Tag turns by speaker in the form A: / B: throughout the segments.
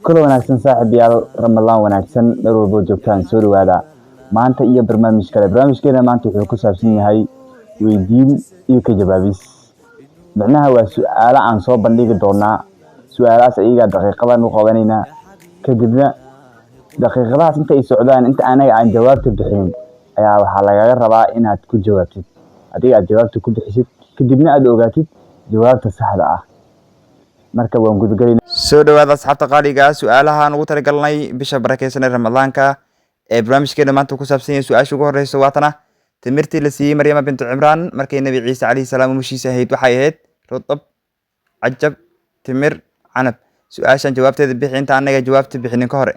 A: كل wanaagsan saaxiibayaal Ramadaan wanaagsan dhar walba joogtaan soo dhawaada maanta iyo barnaamijkeena maanta wuxuu ku saabsan yahay weydiin iyo ka jawaabis macnaha waa su'aalo aan soo bandhigi doonaa su'aalahaas ayaga daqiiqadan u qabanayna kadibna daqiiqadahaas inta ay socdaan inta anaga aan jawaabta bixin ayaa waxa laga rabaa inaad ku jawaabtid adiga aad jawaabta ku bixisid kadibna aad ogaatid jawaabta saxda ah marka waan gudgalay
B: soo dhawaada asxaabta qaaliga su'aalaha aan ugu talagalnay bisha barakeysan ee ramadaanka ee barnaamijkeena maanta ku saabsan yahay su'aasha ugu horeysa waatana timirtii la siiyey maryama bintu cimraan markay nabi ciise calayhi salaam umushiisa ahayd waxay ahayd rudab cajab timir canab su'aashan jawaabteeda bixi inta anaga jawaabta bixinin ka hore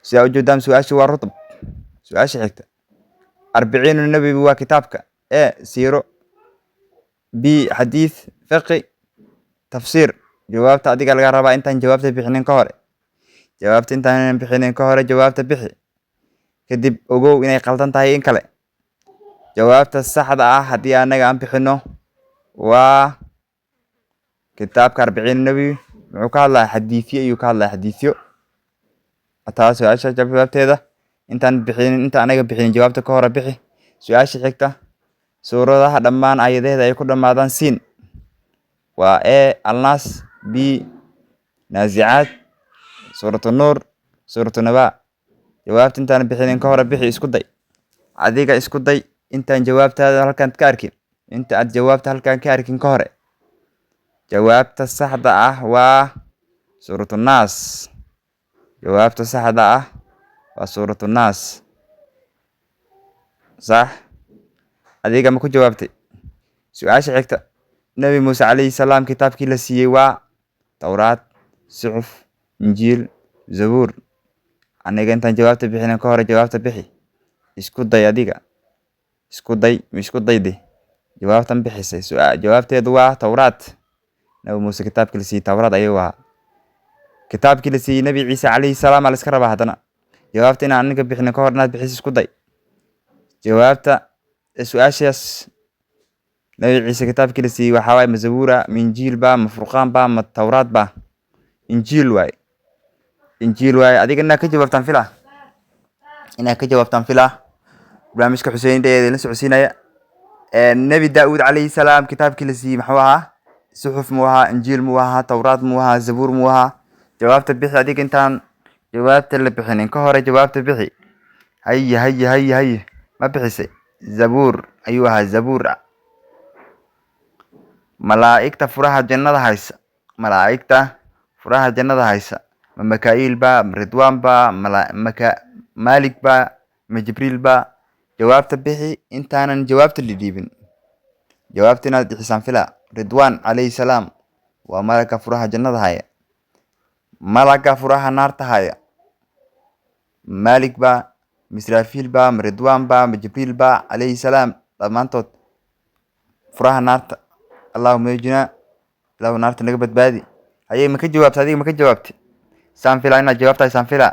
B: sidaa ujeedaan su'aasha waa rudab su'aasha xigta arbiciinu nabi waa kitaabka ee siiro b xadiis fiqi tafsiir jawaabta adiga laga rabaa intaan jawaabta bixinin ka hore jawaabta bixi kadib ogow inay qaldan tahay in kale jawaabta saxda ah haddii anaga aan bixino waa kitaabka arbiciin nabi wuxuu ka hadlaa xadiisyo ayuu ka hadlaa xadiisyo taas su'aasha jawaabteeda inta anaga bixinin jawaabta ka hore bixi su'aasha xigta suuradaha dhammaan aayadaheeda ay ku dhamaadaan siin waa alnas b nazicaad suuratu nuur suuratu naba jawaabta intaan bixinin ka hore bixi isku day adiga isku day intaan jawaabtaada halkan ka arkin inta aad jawaabta halkan ka arkin ka hore jawaabta saxda ah waa suuratu naas jawaabta saxda ah waa suuratu naas sax adiga ma ku jawaabtay su'aasha xigta nabi muuse calayhi salaam kitaabkii la siiyey waa towraad suxuf injiil zabuur aniga intaan jawaabta bixinin ka hore jawaabta bixi isku day adiga isku dayde jawaabtan bixisay jawaabteedu waa towraad nabi muuse kitaabkii la siiyey towraad ayuu ahaa kitaabkii la siiyey nabi ciise calayhi salaam la iska rabaa haddana jawaabta inaan aniga bixinin ka hor inaad bixis isku day jawaabta su'aashaas nabi ciise kitaabkii la siiyey waxaa waaye ma zabuura ma injiil ba ma furqaan ba ma towraad ba injiil waaye adiga inaad ka jawaabtaan fila barnaamijka xuseen dheeed la socodsiinaya nabi daawud calayhi salaam kitaabkii la siiyey muxuu ahaa suxuf muu ahaa injiil muu ahaa towraad muu ahaa zabuur muu ahaa jawaabta bixi adiga intaan jawaabta la bixinin ka hore jawaabta bixi haye ma bixisay zabuur ayuu ahaa zabuur malaa'igta furaha jannada haysa ma makaa'il ba ma ridwaan ba maalik ba ma jibriil ba jawaabta bixi intaanan jawaabta la dhiibin jawaabta inaad bixisaan fila ridwaan calayhi salaam waa malaga furaha jannada haya malaga furaha naarta haya maalik ba misraafiil ba ma ridwaan ba ma jibriil ba calayhi salaam dhammaantood furaha naarta allahuma yajina ilaahu naarta naga badbaadi ayay ma ka jawaabtay adiga ma ka jawaabtay saan fila inaad jawaabtahay saan fila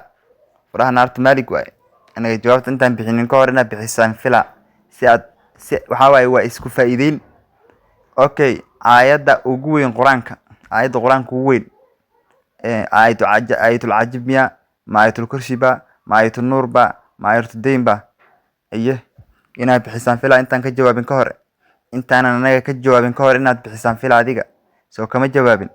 B: furaha naarta maalik waaye anaga jawaabta intaan bixinin ka hor inaad bixisaan fila waxaa waaye waa isku faa'iideyn okay aayadda ugu weyn quraanka ugu weyn aayatul cajib miya ma aayatul kursi ba ma aayatul nuur ba ma aayatul dayn ba inaad bixisaan fila intaan ka jawaabin ka hore intaanan anaga ka jawaabin ka hor inaad bixisaan fila adiga soo kama jawaabin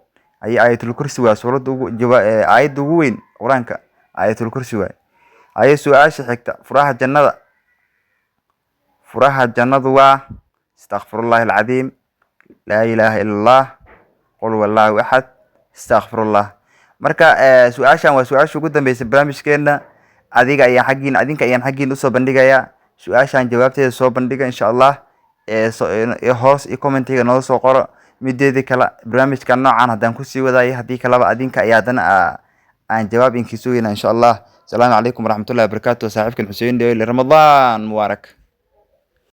B: aayatul kursi waa aayadda ugu weyn quraanka aayatul kursi waaye su'aasha xigta furaha jannadu waa astaghfirullahi alcadiim laa ilaaha ila allah qul wallahu axad astaghfirullah marka su'aashan waa su'aasha ugu dambeysay barnaamijkeena adinka ayaan xaggiin usoo bandhigayaa su'aashan jawaabteeda soo bandhiga insha allah hoos iyo commentiga noo soo qoro mideedii kale barnaamijka noocan haddaan kusii wadaayo haddii kaleba adinka ayaa haddana aan jawaab inkii sugayna insha allah asalaamu calaykum waraxmatullahi wabarakaatu saaxiibkan xuseen dheeli ramadaan mubaarak